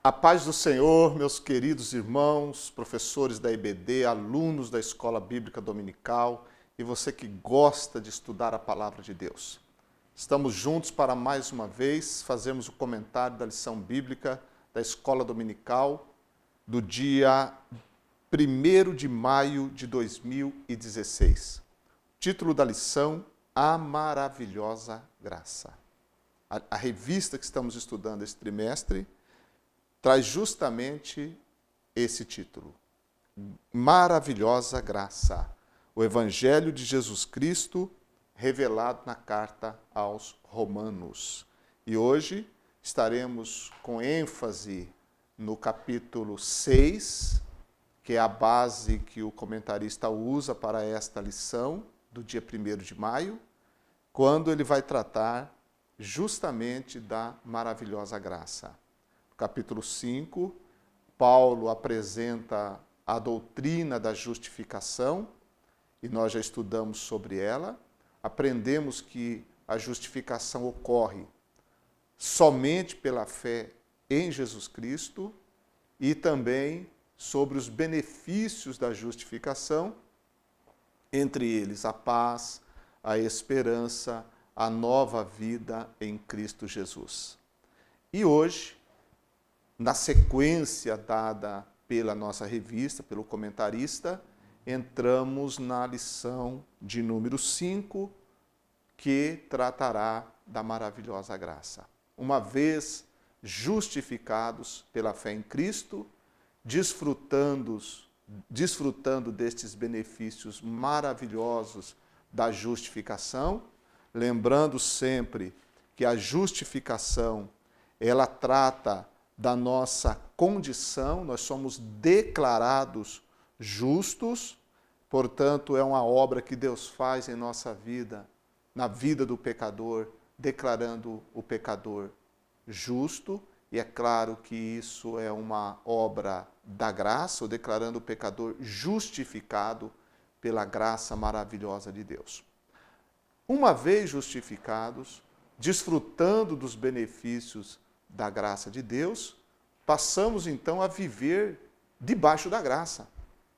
A paz do Senhor, meus queridos irmãos, professores da IBD, alunos da Escola Bíblica Dominical e você que gosta de estudar a Palavra de Deus. Estamos juntos para mais uma vez fazermos o comentário da lição bíblica da Escola Dominical do dia 1º de maio de 2016. Título da lição: A Maravilhosa Graça. A revista que estamos estudando esse trimestre traz justamente esse título: Maravilhosa Graça, o Evangelho de Jesus Cristo revelado na carta aos Romanos. E hoje estaremos com ênfase no capítulo 6, que é a base que o comentarista usa para esta lição do dia 1º de maio, quando ele vai tratar justamente da maravilhosa graça. Capítulo 5, Paulo apresenta a doutrina da justificação, e nós já estudamos sobre ela. Aprendemos que a justificação ocorre somente pela fé em Jesus Cristo e também sobre os benefícios da justificação, entre eles a paz, a esperança, a nova vida em Cristo Jesus. E hoje, na sequência dada pela nossa revista, pelo comentarista, entramos na lição de número 5, que tratará da maravilhosa graça. Uma vez justificados pela fé em Cristo, desfrutando destes benefícios maravilhosos da justificação, lembrando sempre que a justificação, ela trata da nossa condição, nós somos declarados justos, portanto, é uma obra que Deus faz em nossa vida, na vida do pecador, declarando o pecador justo, e é claro que isso é uma obra da graça, ou declarando o pecador justificado pela graça maravilhosa de Deus. Uma vez justificados, desfrutando dos benefícios da graça de Deus, passamos então a viver debaixo da graça.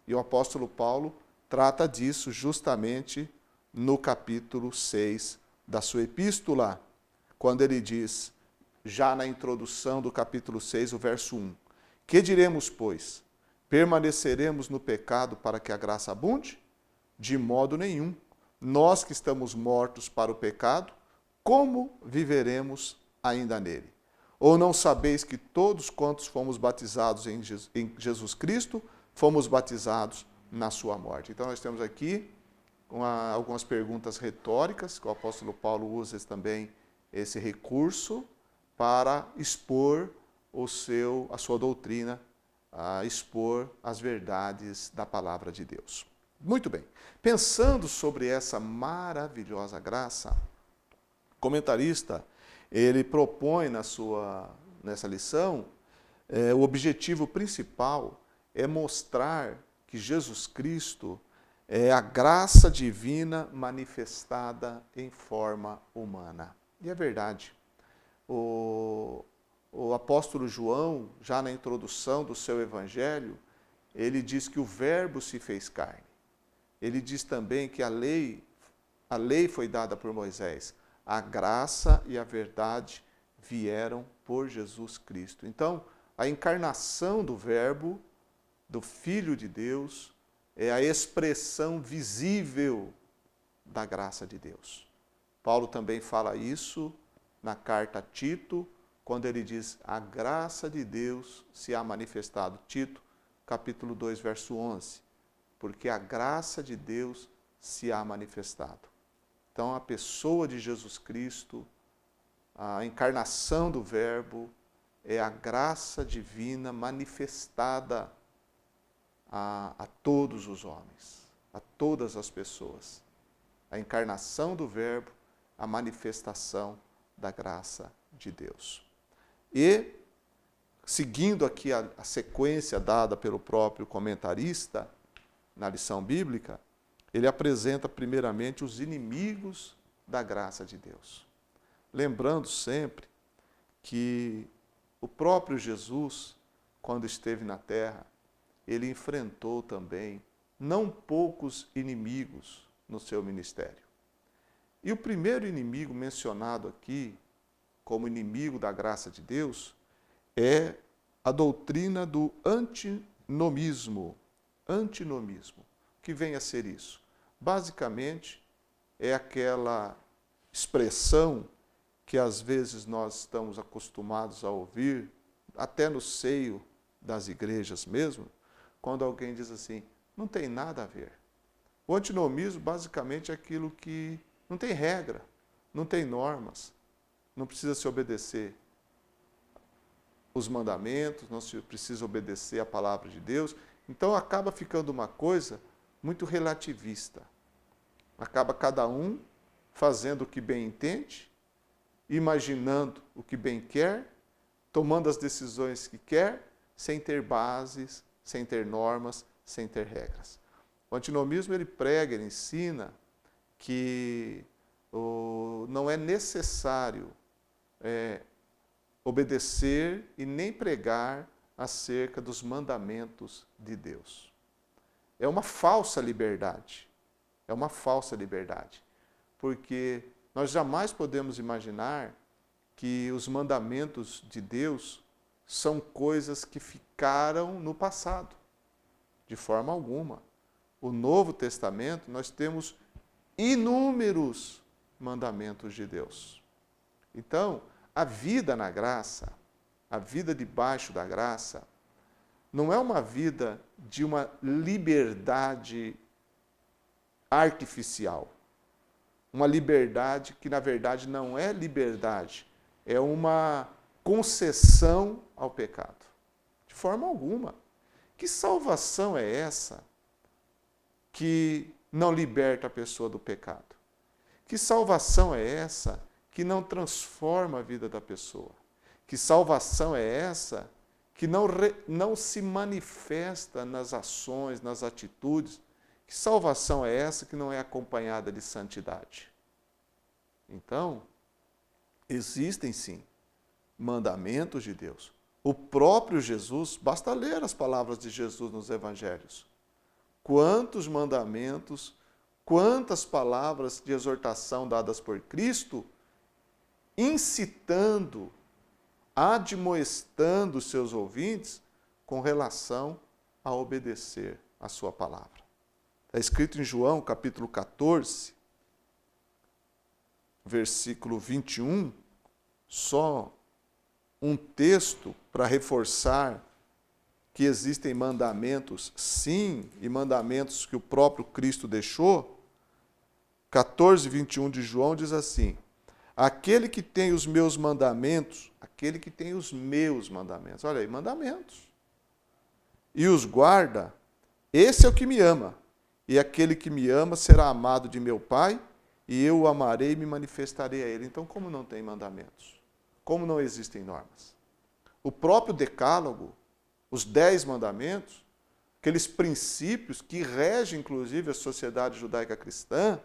E o apóstolo Paulo trata disso justamente no capítulo 6 da sua epístola, quando ele diz, já na introdução do capítulo 6, o verso 1, que diremos, pois? Permaneceremos no pecado para que a graça abunde? De modo nenhum. Nós que estamos mortos para o pecado, como viveremos ainda nele? Ou não sabeis que todos quantos fomos batizados em Jesus Cristo, fomos batizados na sua morte? Então nós temos aqui algumas perguntas retóricas, que o apóstolo Paulo usa também esse recurso para expor a sua doutrina, expor as verdades da palavra de Deus. Muito bem. Pensando sobre essa maravilhosa graça, o comentarista ele propõe nessa lição, o objetivo principal é mostrar que Jesus Cristo é a graça divina manifestada em forma humana. E é verdade. O apóstolo João, já na introdução do seu evangelho, ele diz que o Verbo se fez carne. Ele diz também que a lei foi dada por Moisés. A graça e a verdade vieram por Jesus Cristo. Então, a encarnação do Verbo, do Filho de Deus, é a expressão visível da graça de Deus. Paulo também fala isso na carta a Tito, quando ele diz, a graça de Deus se há manifestado. Tito, capítulo 2, verso 11. Porque a graça de Deus se há manifestado. Então, a pessoa de Jesus Cristo, a encarnação do Verbo, é a graça divina manifestada a todos os homens, a todas as pessoas. A encarnação do Verbo, a manifestação da graça de Deus. E, seguindo aqui a sequência dada pelo próprio comentarista na lição bíblica, ele apresenta primeiramente os inimigos da graça de Deus. Lembrando sempre que o próprio Jesus quando esteve na terra, ele enfrentou também não poucos inimigos no seu ministério. E o primeiro inimigo mencionado aqui, como inimigo da graça de Deus, é a doutrina do antinomismo. Antinomismo. O que vem a ser isso? Basicamente, é aquela expressão que às vezes nós estamos acostumados a ouvir, até no seio das igrejas mesmo, quando alguém diz assim, não tem nada a ver. O antinomismo basicamente é aquilo que não tem regra, não tem normas, não precisa se obedecer os mandamentos, não se precisa obedecer a palavra de Deus. Então acaba ficando uma coisa muito relativista. Acaba cada um fazendo o que bem entende, imaginando o que bem quer, tomando as decisões que quer, sem ter bases, sem ter normas, sem ter regras. O antinomismo ele prega, ele ensina que não é necessário obedecer e nem pregar acerca dos mandamentos de Deus. É uma falsa liberdade. É uma falsa liberdade. Porque nós jamais podemos imaginar que os mandamentos de Deus são coisas que ficaram no passado. De forma alguma. O Novo Testamento, nós temos inúmeros mandamentos de Deus. Então, a vida na graça, a vida debaixo da graça, não é uma vida de uma liberdade artificial. Uma liberdade que, na verdade, não é liberdade, é uma concessão ao pecado. De forma alguma. Que salvação é essa que não liberta a pessoa do pecado? Que salvação é essa que não transforma a vida da pessoa? Que salvação é essa que não se manifesta nas ações, nas atitudes? Que salvação é essa que não é acompanhada de santidade? Então, existem sim mandamentos de Deus. O próprio Jesus, basta ler as palavras de Jesus nos evangelhos. Quantos mandamentos, quantas palavras de exortação dadas por Cristo, incitando, admoestando os seus ouvintes com relação a obedecer a sua palavra. Está escrito em João, capítulo 14, versículo 21, só um texto para reforçar que existem mandamentos, sim, e mandamentos que o próprio Cristo deixou. 14, 21 de João diz assim, aquele que tem os meus mandamentos, aquele que tem os meus mandamentos, olha aí, mandamentos, e os guarda, esse é o que me ama. E aquele que me ama será amado de meu Pai, e eu o amarei e me manifestarei a ele. Então, como não tem mandamentos? Como não existem normas? O próprio decálogo, os 10 mandamentos, aqueles princípios que regem, inclusive, a sociedade judaica cristã,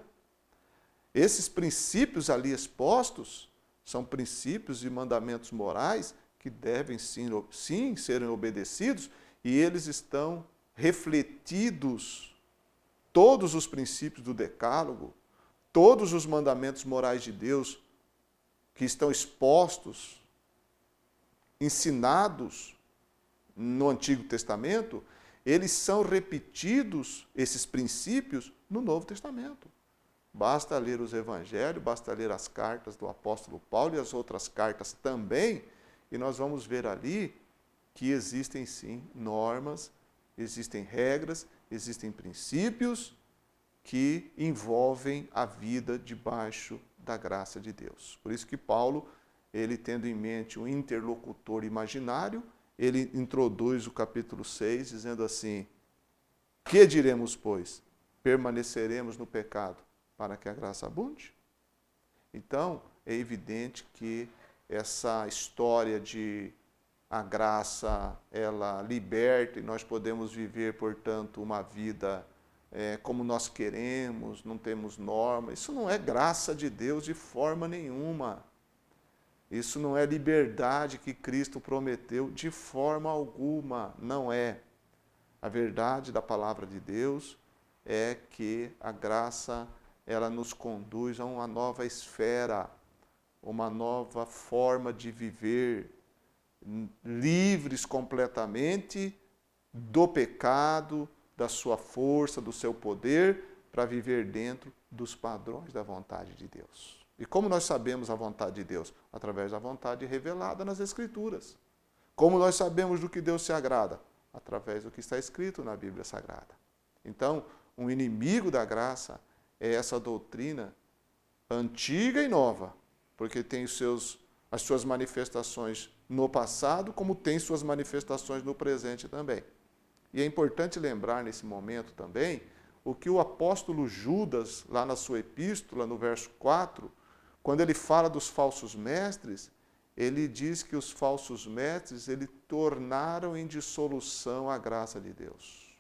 esses princípios ali expostos são princípios e mandamentos morais que devem sim serem obedecidos, e eles estão refletidos, todos os princípios do decálogo, todos os mandamentos morais de Deus que estão expostos, ensinados no Antigo Testamento, eles são repetidos, esses princípios, no Novo Testamento. Basta ler os evangelhos, basta ler as cartas do apóstolo Paulo e as outras cartas também, e nós vamos ver ali que existem sim normas, existem regras, existem princípios que envolvem a vida debaixo da graça de Deus. Por isso que Paulo, ele tendo em mente um interlocutor imaginário, ele introduz o capítulo 6 dizendo assim, que diremos, pois? Permaneceremos no pecado para que a graça abunde? Então, é evidente que essa história de a graça, ela liberta e nós podemos viver, portanto, uma vida como nós queremos, não temos norma. Isso não é graça de Deus de forma nenhuma. Isso não é liberdade que Cristo prometeu de forma alguma, não é. A verdade da palavra de Deus é que a graça, ela nos conduz a uma nova esfera, uma nova forma de viver, livres completamente do pecado, da sua força, do seu poder, para viver dentro dos padrões da vontade de Deus. E como nós sabemos a vontade de Deus? Através da vontade revelada nas Escrituras. Como nós sabemos do que Deus se agrada? Através do que está escrito na Bíblia Sagrada. Então, um inimigo da graça é essa doutrina antiga e nova, porque tem as suas manifestações no passado, como tem suas manifestações no presente também. E é importante lembrar nesse momento também o que o apóstolo Judas, lá na sua epístola, no verso 4, quando ele fala dos falsos mestres, ele diz que os falsos mestres, tornaram em dissolução a graça de Deus.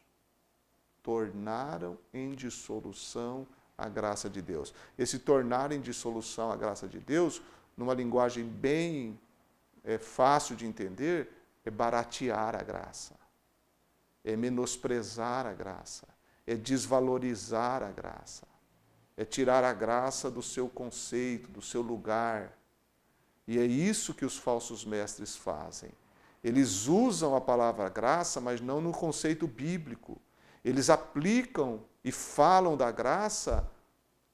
Tornaram em dissolução a graça de Deus. Esse tornar em dissolução a graça de Deus, numa linguagem bem fácil de entender, é baratear a graça, é menosprezar a graça, é desvalorizar a graça, é tirar a graça do seu conceito, do seu lugar. E é isso que os falsos mestres fazem. Eles usam a palavra graça, mas não no conceito bíblico. Eles aplicam e falam da graça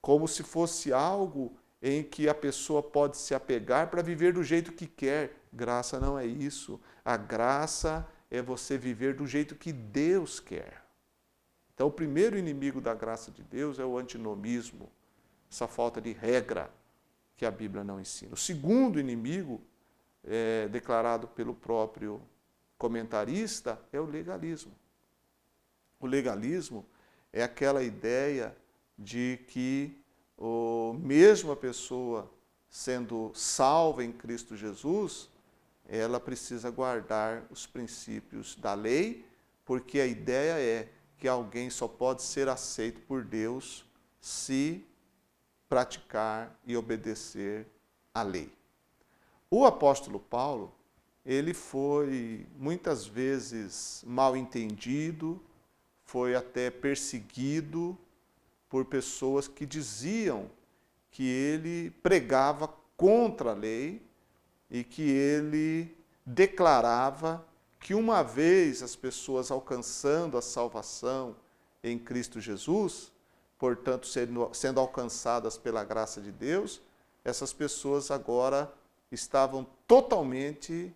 como se fosse algo em que a pessoa pode se apegar para viver do jeito que quer. Graça não é isso. A graça é você viver do jeito que Deus quer. Então, o primeiro inimigo da graça de Deus é o antinomismo, essa falta de regra que a Bíblia não ensina. O segundo inimigo, declarado pelo próprio comentarista, é o legalismo. O legalismo é aquela ideia de que mesmo a pessoa sendo salva em Cristo Jesus, ela precisa guardar os princípios da lei, porque a ideia é que alguém só pode ser aceito por Deus se praticar e obedecer à lei. O apóstolo Paulo, ele foi muitas vezes mal entendido, foi até perseguido por pessoas que diziam que ele pregava contra a lei e que ele declarava que uma vez as pessoas alcançando a salvação em Cristo Jesus, portanto sendo alcançadas pela graça de Deus, essas pessoas agora estavam totalmente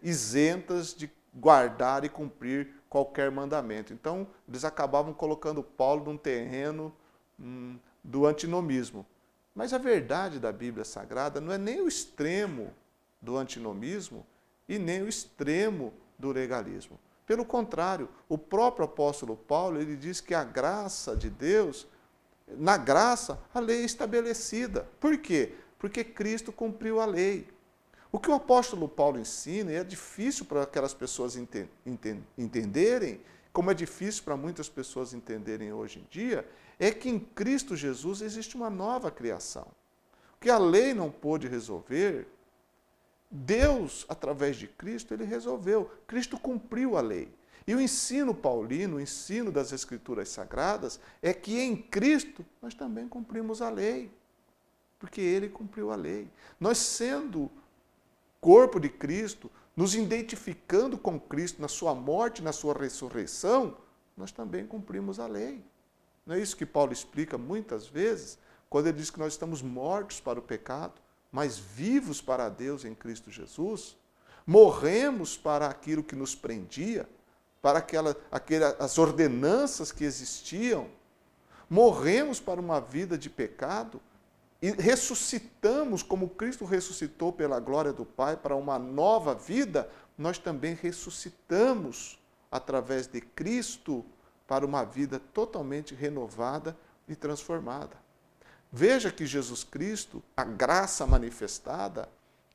isentas de guardar e cumprir qualquer mandamento. Então, eles acabavam colocando Paulo num terreno do antinomismo. Mas a verdade da Bíblia Sagrada não é nem o extremo do antinomismo e nem o extremo do legalismo. Pelo contrário, o próprio apóstolo Paulo, ele diz que a graça de Deus, na graça, a lei é estabelecida. Por quê? Porque Cristo cumpriu a lei. O que o apóstolo Paulo ensina, e é difícil para aquelas pessoas entenderem, como é difícil para muitas pessoas entenderem hoje em dia, é que em Cristo Jesus existe uma nova criação. O que a lei não pôde resolver, Deus, através de Cristo, ele resolveu. Cristo cumpriu a lei. E o ensino paulino, o ensino das Escrituras Sagradas, é que em Cristo nós também cumprimos a lei. Porque ele cumpriu a lei. Nós sendo corpo de Cristo, nos identificando com Cristo na sua morte, na sua ressurreição, nós também cumprimos a lei. Não é isso que Paulo explica muitas vezes, quando ele diz que nós estamos mortos para o pecado, mas vivos para Deus em Cristo Jesus? Morremos para aquilo que nos prendia, para as ordenanças que existiam, morremos para uma vida de pecado, e ressuscitamos, como Cristo ressuscitou pela glória do Pai, para uma nova vida, nós também ressuscitamos através de Cristo para uma vida totalmente renovada e transformada. Veja que Jesus Cristo, a graça manifestada,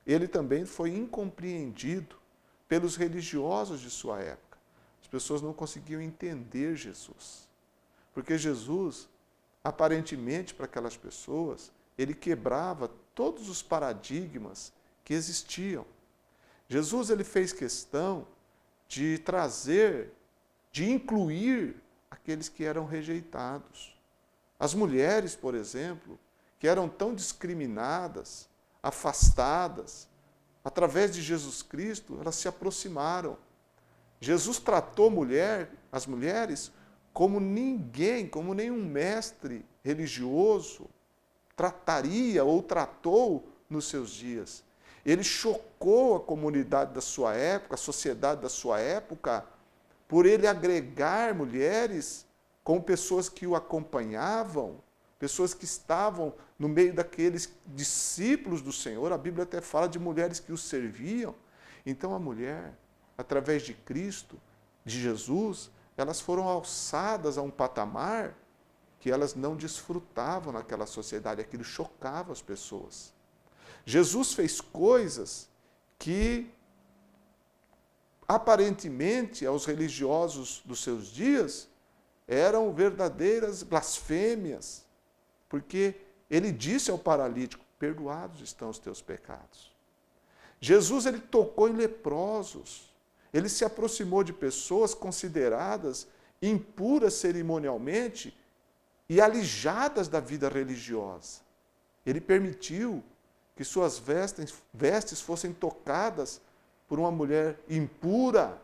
ele também foi incompreendido pelos religiosos de sua época. As pessoas não conseguiam entender Jesus, porque Jesus, aparentemente para aquelas pessoas, ele quebrava todos os paradigmas que existiam. Jesus ele fez questão de trazer, de incluir aqueles que eram rejeitados. As mulheres, por exemplo, que eram tão discriminadas, afastadas, através de Jesus Cristo, elas se aproximaram. Jesus tratou as mulheres como ninguém, como nenhum mestre religioso trataria ou tratou nos seus dias. Ele chocou a comunidade da sua época, a sociedade da sua época, por ele agregar mulheres com pessoas que o acompanhavam, pessoas que estavam no meio daqueles discípulos do Senhor. A Bíblia até fala de mulheres que o serviam. Então a mulher, através de Cristo, de Jesus, elas foram alçadas a um patamar que elas não desfrutavam naquela sociedade. Aquilo chocava as pessoas. Jesus fez coisas que, aparentemente, aos religiosos dos seus dias, eram verdadeiras blasfêmias, porque ele disse ao paralítico: perdoados estão os teus pecados. Jesus ele tocou em leprosos, ele se aproximou de pessoas consideradas impuras cerimonialmente e alijadas da vida religiosa. Ele permitiu que suas vestes fossem tocadas por uma mulher impura,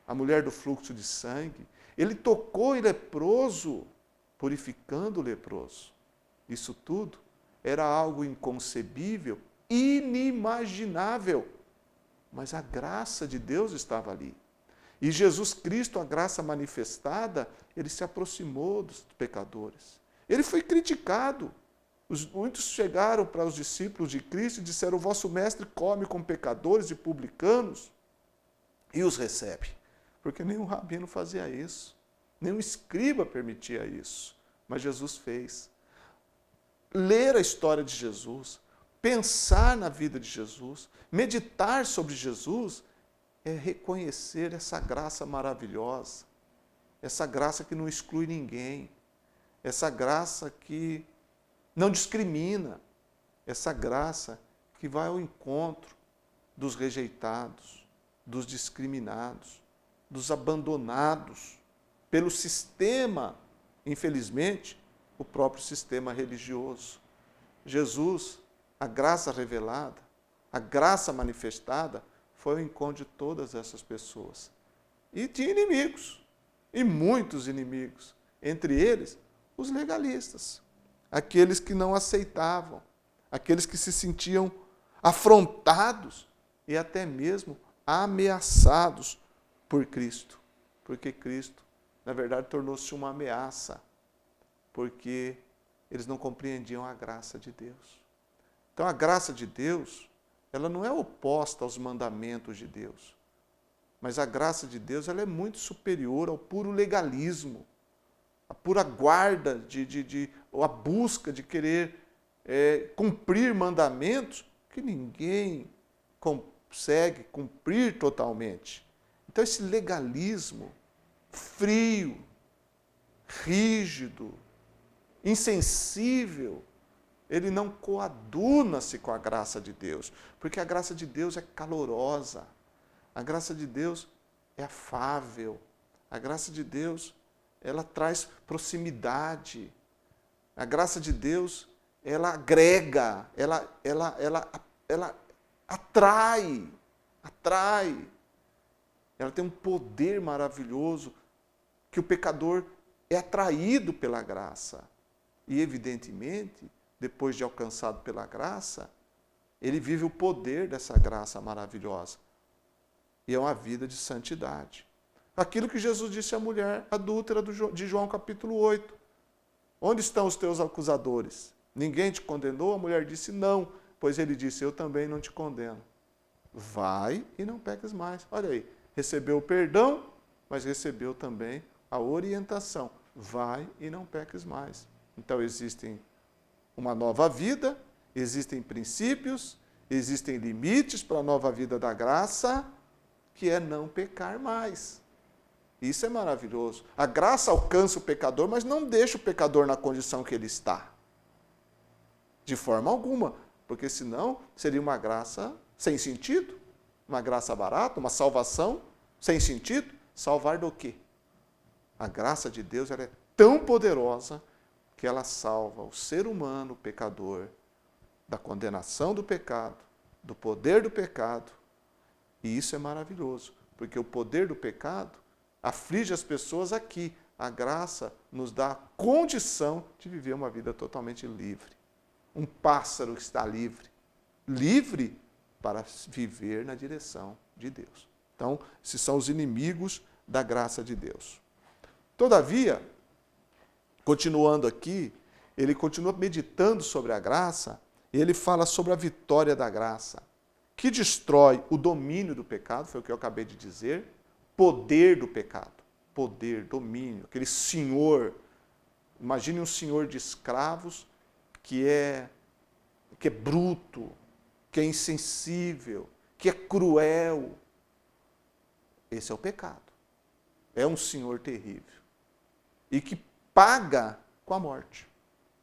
a mulher do fluxo de sangue. Ele tocou em leproso, purificando o leproso. Isso tudo era algo inconcebível, inimaginável. Mas a graça de Deus estava ali. E Jesus Cristo, a graça manifestada, ele se aproximou dos pecadores. Ele foi criticado. Muitos chegaram para os discípulos de Cristo e disseram: o vosso mestre come com pecadores e publicanos e os recebe. Porque nenhum rabino fazia isso, nenhum escriba permitia isso, mas Jesus fez. Ler a história de Jesus, pensar na vida de Jesus, meditar sobre Jesus, é reconhecer essa graça maravilhosa, essa graça que não exclui ninguém, essa graça que não discrimina, essa graça que vai ao encontro dos rejeitados, dos discriminados, dos abandonados pelo sistema, infelizmente, o próprio sistema religioso. Jesus, a graça revelada, a graça manifestada, foi ao encontro de todas essas pessoas. E tinha inimigos, e muitos inimigos, entre eles os legalistas, aqueles que não aceitavam, aqueles que se sentiam afrontados e até mesmo ameaçados por Cristo. Porque Cristo, na verdade, tornou-se uma ameaça, porque eles não compreendiam a graça de Deus. Então, a graça de Deus, ela não é oposta aos mandamentos de Deus, mas a graça de Deus ela é muito superior ao puro legalismo, a pura guarda, ou a busca de querer cumprir mandamentos que ninguém consegue cumprir totalmente. Então, esse legalismo frio, rígido, insensível, ele não coaduna-se com a graça de Deus, porque a graça de Deus é calorosa, a graça de Deus é afável, a graça de Deus ela traz proximidade, a graça de Deus ela agrega, ela atrai, ela tem um poder maravilhoso que o pecador é atraído pela graça. E, evidentemente, depois de alcançado pela graça, ele vive o poder dessa graça maravilhosa. E é uma vida de santidade. Aquilo que Jesus disse à mulher adúltera de João capítulo 8. Onde estão os teus acusadores? Ninguém te condenou? A mulher disse não, pois ele disse: eu também não te condeno. Vai e não peques mais. Olha aí, recebeu o perdão, mas recebeu também a orientação. Vai e não peques mais. Então existem uma nova vida, existem princípios, existem limites para a nova vida da graça, que é não pecar mais. Isso é maravilhoso. A graça alcança o pecador, mas não deixa o pecador na condição que ele está. De forma alguma, porque senão seria uma graça sem sentido, uma graça barata, uma salvação sem sentido. Salvar do quê? A graça de Deus ela é tão poderosa que ela salva o ser humano, o pecador, da condenação do pecado, do poder do pecado. E isso é maravilhoso, porque o poder do pecado aflige as pessoas aqui. A graça nos dá a condição de viver uma vida totalmente livre. Um pássaro que está livre. Livre para viver na direção de Deus. Então, esses são os inimigos da graça de Deus. Todavia, continuando aqui, ele continua meditando sobre a graça, e ele fala sobre a vitória da graça, que destrói o domínio do pecado, foi o que eu acabei de dizer, poder do pecado. Poder, domínio, aquele senhor, imagine um senhor de escravos que é bruto, que é insensível, que é cruel. Esse é o pecado. É um senhor terrível. E que paga com a morte.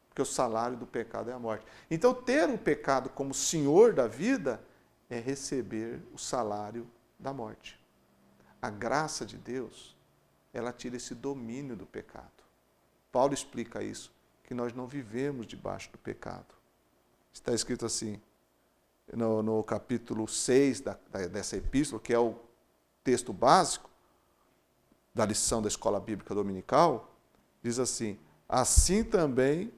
Porque o salário do pecado é a morte. Então, ter o pecado como senhor da vida é receber o salário da morte. A graça de Deus, ela tira esse domínio do pecado. Paulo explica isso, que nós não vivemos debaixo do pecado. Está escrito assim, no capítulo 6 dessa epístola, que é o texto básico da lição da Escola Bíblica Dominical, diz assim: assim também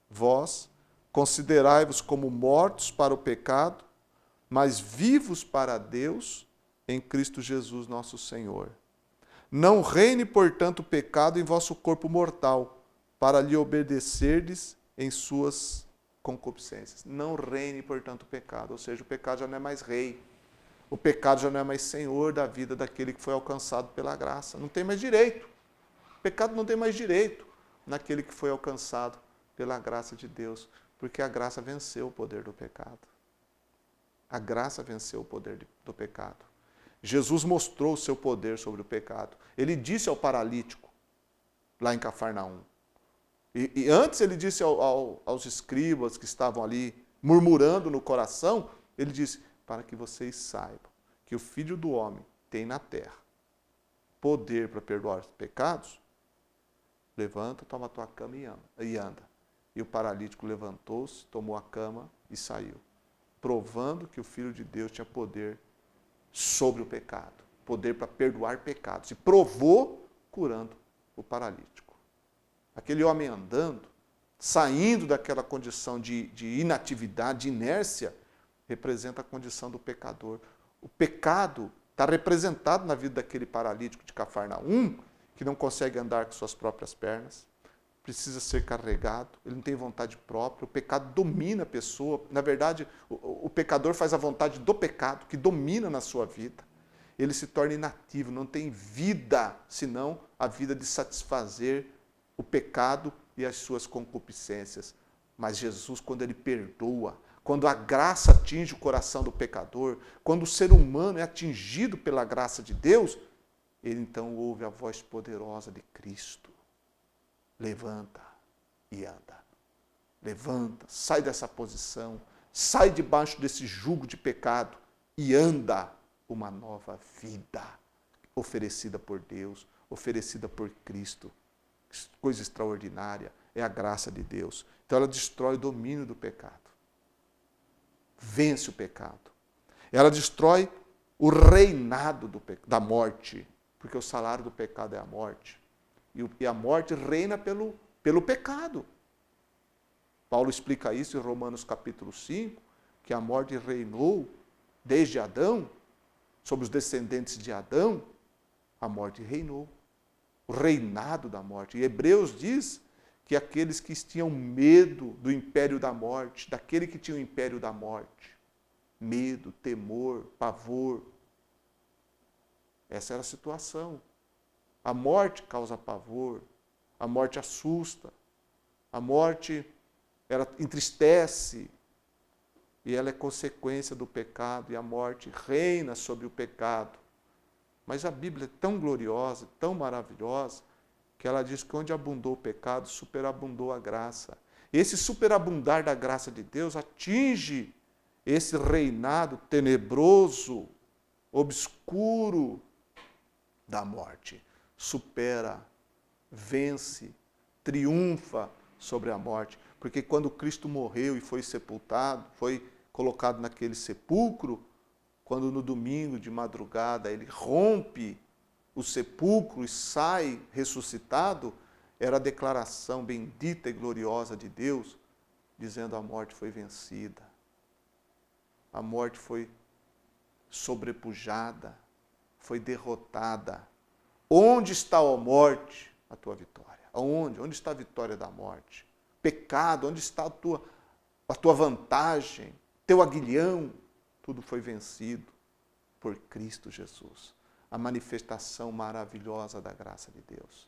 vós considerai-vos como mortos para o pecado, mas vivos para Deus em Cristo Jesus nosso Senhor. Não reine, portanto, o pecado em vosso corpo mortal, para lhe obedecerdes em suas concupiscências. Não reine, portanto, o pecado. Ou seja, o pecado já não é mais rei. O pecado já não é mais senhor da vida daquele que foi alcançado pela graça. Não tem mais direito. O pecado não tem mais direito naquele que foi alcançado pela graça de Deus, porque a graça venceu o poder do pecado. A graça venceu o poder do pecado. Jesus mostrou o seu poder sobre o pecado. Ele disse ao paralítico, lá em Cafarnaum. E antes ele disse aos escribas que estavam ali murmurando no coração, ele disse, para que vocês saibam que o Filho do Homem tem na terra poder para perdoar os pecados, levanta, toma a tua cama e anda. E o paralítico levantou-se, tomou a cama e saiu, provando que o Filho de Deus tinha poder sobre o pecado, poder para perdoar pecados. E provou curando o paralítico. Aquele homem andando, saindo daquela condição de inatividade, de inércia, representa a condição do pecador. O pecado está representado na vida daquele paralítico de Cafarnaum, que não consegue andar com suas próprias pernas, precisa ser carregado, ele não tem vontade própria, o pecado domina a pessoa. Na verdade, o pecador faz a vontade do pecado, que domina na sua vida. Ele se torna inativo, não tem vida, senão a vida de satisfazer o pecado e as suas concupiscências. Mas Jesus, quando ele perdoa, quando a graça atinge o coração do pecador, quando o ser humano é atingido pela graça de Deus, ele então ouve a voz poderosa de Cristo. Levanta e anda. Levanta, sai dessa posição, sai debaixo desse jugo de pecado e anda uma nova vida oferecida por Deus, oferecida por Cristo. Coisa extraordinária, é a graça de Deus. Então ela destrói o domínio do pecado. Vence o pecado. Ela destrói o reinado da morte, porque o salário do pecado é a morte. E a morte reina pelo pecado. Paulo explica isso em Romanos capítulo 5, que a morte reinou desde Adão, sobre os descendentes de Adão, a morte reinou. O reinado da morte. E Hebreus diz que aqueles que tinham medo do império da morte, daquele que tinha o império da morte, medo, temor, pavor, essa era a situação. A morte causa pavor, a morte assusta, a morte ela entristece, e ela é consequência do pecado, e a morte reina sobre o pecado. Mas a Bíblia é tão gloriosa, tão maravilhosa, que ela diz que onde abundou o pecado, superabundou a graça. Esse superabundar da graça de Deus atinge esse reinado tenebroso, obscuro da morte. Supera, vence, triunfa sobre a morte. Porque quando Cristo morreu e foi sepultado, foi colocado naquele sepulcro, quando no domingo de madrugada ele rompe o sepulcro e sai ressuscitado, era a declaração bendita e gloriosa de Deus, dizendo: a morte foi vencida, a morte foi sobrepujada, foi derrotada. Onde está, ó morte, a tua vitória? Aonde? Onde está a vitória da morte? Pecado, onde está a tua vantagem? Teu aguilhão? Tudo foi vencido por Cristo Jesus. A manifestação maravilhosa da graça de Deus.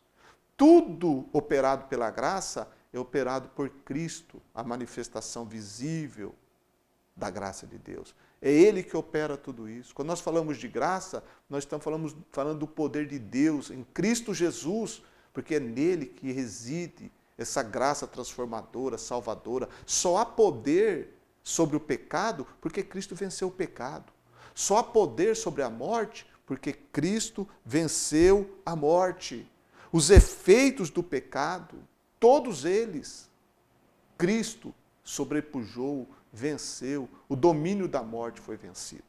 Tudo operado pela graça é operado por Cristo, a manifestação visível da graça de Deus. É Ele que opera tudo isso. Quando nós falamos de graça, nós estamos falando do poder de Deus em Cristo Jesus, porque é nele que reside essa graça transformadora, salvadora. Só há poder sobre o pecado porque Cristo venceu o pecado. Só há poder sobre a morte porque Cristo venceu a morte. Os efeitos do pecado, todos eles, Cristo sobrepujou, venceu, o domínio da morte foi vencido.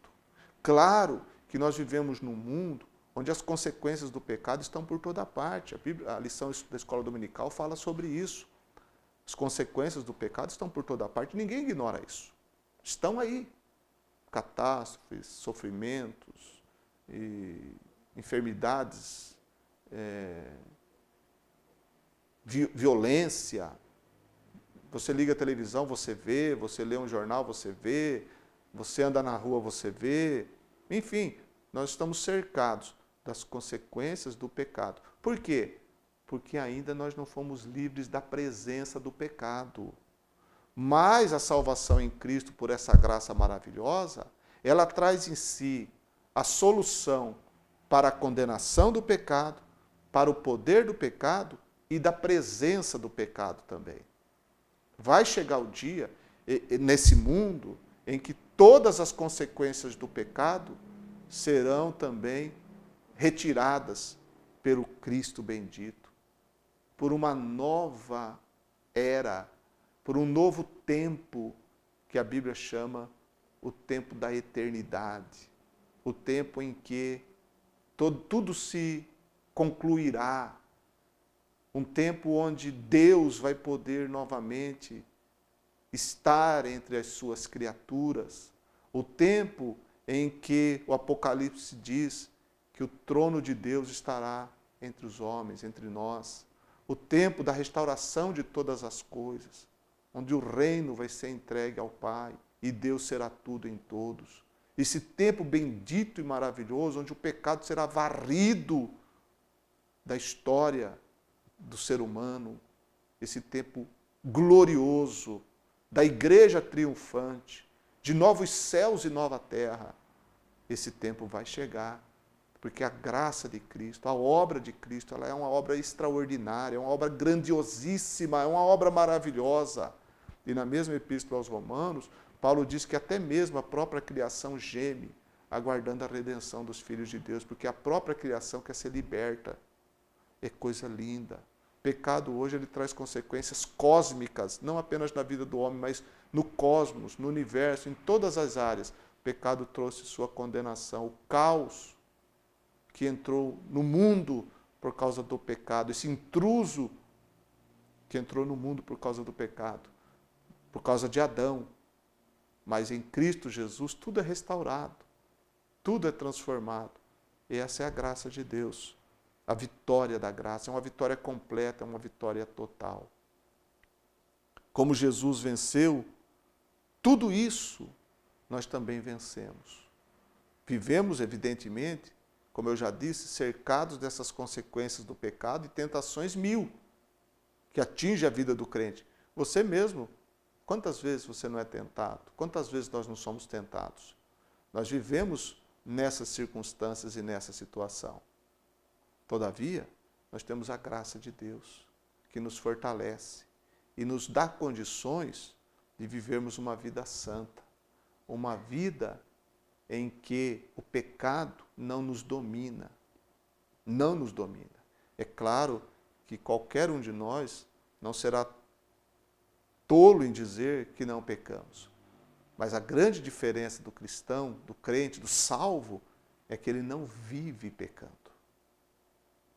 Claro que nós vivemos num mundo onde as consequências do pecado estão por toda parte. A lição da escola dominical fala sobre isso. As consequências do pecado estão por toda parte, ninguém ignora isso. Estão aí. Catástrofes, sofrimentos, enfermidades, violência. Você liga a televisão, você vê, você lê um jornal, você vê, você anda na rua, você vê. Enfim, nós estamos cercados das consequências do pecado. Por quê? Porque ainda nós não fomos livres da presença do pecado. Mas a salvação em Cristo, por essa graça maravilhosa, ela traz em si a solução para a condenação do pecado, para o poder do pecado e da presença do pecado também. Vai chegar o dia, nesse mundo, em que todas as consequências do pecado serão também retiradas pelo Cristo bendito, por uma nova era, por um novo tempo que a Bíblia chama o tempo da eternidade, o tempo em que tudo se concluirá, um tempo onde Deus vai poder novamente estar entre as suas criaturas, o tempo em que o Apocalipse diz que o trono de Deus estará entre os homens, entre nós, o tempo da restauração de todas as coisas, onde o reino vai ser entregue ao Pai e Deus será tudo em todos. Esse tempo bendito e maravilhoso, onde o pecado será varrido da história do ser humano, esse tempo glorioso da igreja triunfante, de novos céus e nova terra, esse tempo vai chegar, porque a graça de Cristo, a obra de Cristo, ela é uma obra extraordinária, é uma obra grandiosíssima, é uma obra maravilhosa. E na mesma epístola aos Romanos, Paulo diz que até mesmo a própria criação geme, aguardando a redenção dos filhos de Deus, porque a própria criação quer ser liberta. É coisa linda. O pecado hoje ele traz consequências cósmicas, não apenas na vida do homem, mas no cosmos, no universo, em todas as áreas. O pecado trouxe sua condenação, o caos que entrou no mundo por causa do pecado, esse intruso que entrou no mundo por causa do pecado, por causa de Adão. Mas em Cristo Jesus tudo é restaurado, tudo é transformado. E essa é a graça de Deus. A vitória da graça, é uma vitória completa, é uma vitória total. Como Jesus venceu tudo isso, nós também vencemos. Vivemos, evidentemente, como eu já disse, cercados dessas consequências do pecado e tentações mil que atingem a vida do crente. Você mesmo, quantas vezes você não é tentado? Quantas vezes nós não somos tentados? Nós vivemos nessas circunstâncias e nessa situação. Todavia, nós temos a graça de Deus, que nos fortalece, e nos dá condições de vivermos uma vida santa, uma vida em que o pecado não nos domina. Não nos domina. É claro que qualquer um de nós não será tolo em dizer que não pecamos. Mas a grande diferença do cristão, do crente, do salvo, é que ele não vive pecando.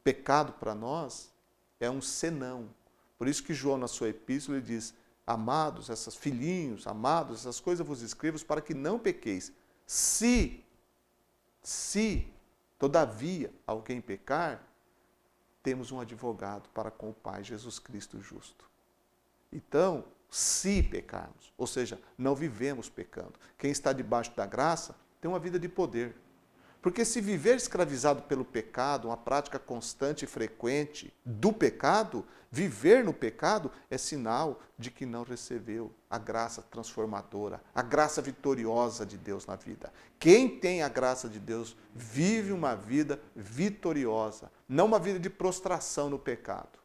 Pecado para nós é um senão. Por isso que João, na sua epístola, ele diz: amados, essas filhinhos, amados, essas coisas eu vos escrevo para que não pequeis. Se, todavia, alguém pecar, temos um advogado para com o Pai, Jesus Cristo justo. Então, se pecarmos, ou seja, não vivemos pecando. Quem está debaixo da graça tem uma vida de poder. Porque se viver escravizado pelo pecado, uma prática constante e frequente do pecado, viver no pecado é sinal de que não recebeu a graça transformadora, a graça vitoriosa de Deus na vida. Quem tem a graça de Deus vive uma vida vitoriosa, não uma vida de prostração no pecado.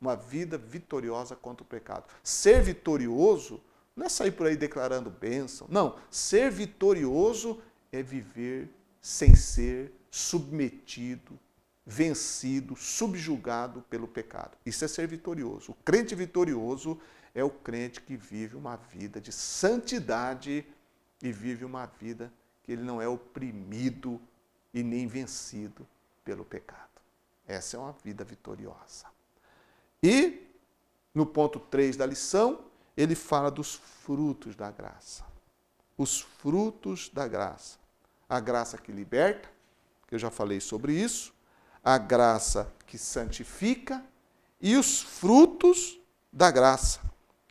Uma vida vitoriosa contra o pecado. Ser vitorioso não é sair por aí declarando bênção. Não, ser vitorioso é viver sem ser submetido, vencido, subjugado pelo pecado. Isso é ser vitorioso. O crente vitorioso é o crente que vive uma vida de santidade e vive uma vida que ele não é oprimido e nem vencido pelo pecado. Essa é uma vida vitoriosa. E, no ponto 3 da lição, ele fala dos frutos da graça. Os frutos da graça. A graça que liberta, que eu já falei sobre isso, a graça que santifica e os frutos da graça.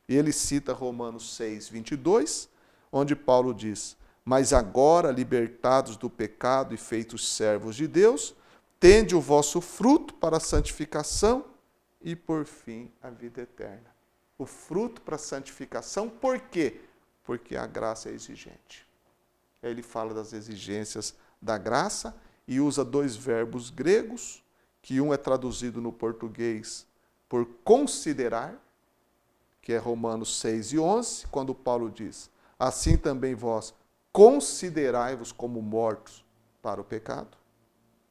Ele cita Romanos 6, 22, onde Paulo diz: mas agora, libertados do pecado e feitos servos de Deus, tende o vosso fruto para a santificação e, por fim, a vida eterna. O fruto para a santificação, por quê? Porque a graça é exigente. Aí ele fala das exigências da graça e usa dois verbos gregos, que um é traduzido no português por considerar, que é Romanos 6 e 11, quando Paulo diz: assim também vós considerai-vos como mortos para o pecado.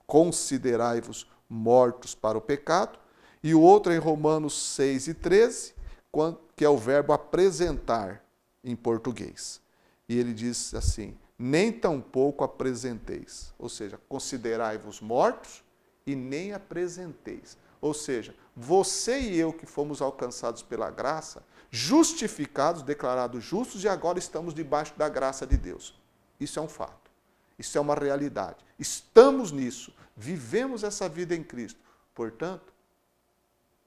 Considerai-vos mortos para o pecado. E o outro é em Romanos 6 e 13, que é o verbo apresentar em português. E ele diz assim: nem tampouco apresenteis. Ou seja, considerai-vos mortos e nem apresenteis. Ou seja, você e eu que fomos alcançados pela graça, justificados, declarados justos, e agora estamos debaixo da graça de Deus. Isso é um fato. Isso é uma realidade. Estamos nisso. Vivemos essa vida em Cristo. Portanto,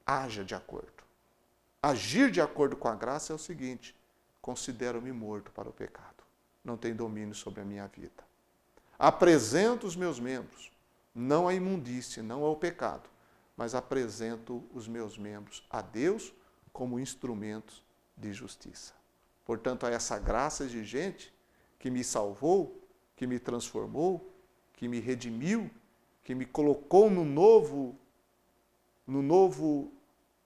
haja de acordo. Agir de acordo com a graça é o seguinte: considero-me morto para o pecado. Não tem domínio sobre a minha vida. Apresento os meus membros, não à imundície, não ao pecado, mas apresento os meus membros a Deus como instrumentos de justiça. Portanto, a essa graça exigente que me salvou, que me transformou, que me redimiu, que me colocou no novo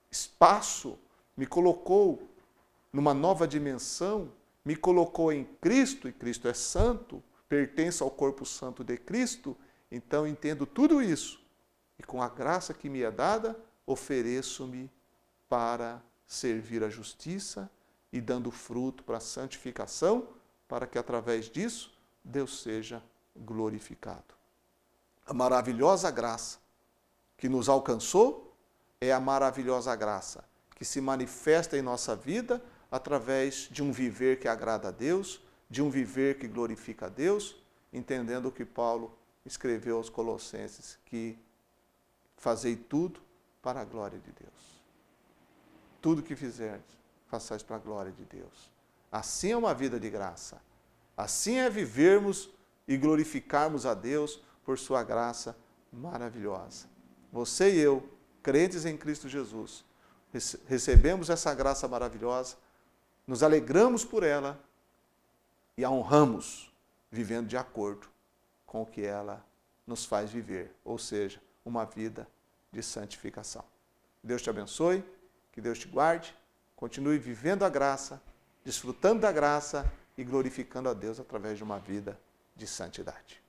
espaço, me colocou numa nova dimensão, me colocou em Cristo, e Cristo é santo, pertence ao corpo santo de Cristo. Então entendo tudo isso e com a graça que me é dada, ofereço-me para servir a justiça e dando fruto para a santificação, para que através disso Deus seja glorificado. A maravilhosa graça que nos alcançou é a maravilhosa graça que se manifesta em nossa vida através de um viver que agrada a Deus, de um viver que glorifica a Deus, entendendo o que Paulo escreveu aos Colossenses, que fazei tudo para a glória de Deus. Tudo que fizerdes, façais para a glória de Deus. Assim é uma vida de graça. Assim é vivermos e glorificarmos a Deus por sua graça maravilhosa. Você e eu, crentes em Cristo Jesus, recebemos essa graça maravilhosa, nos alegramos por ela e a honramos, vivendo de acordo com o que ela nos faz viver, ou seja, uma vida de santificação. Deus te abençoe, que Deus te guarde continue vivendo a graça, desfrutando da graça e glorificando a Deus através de uma vida de santidade.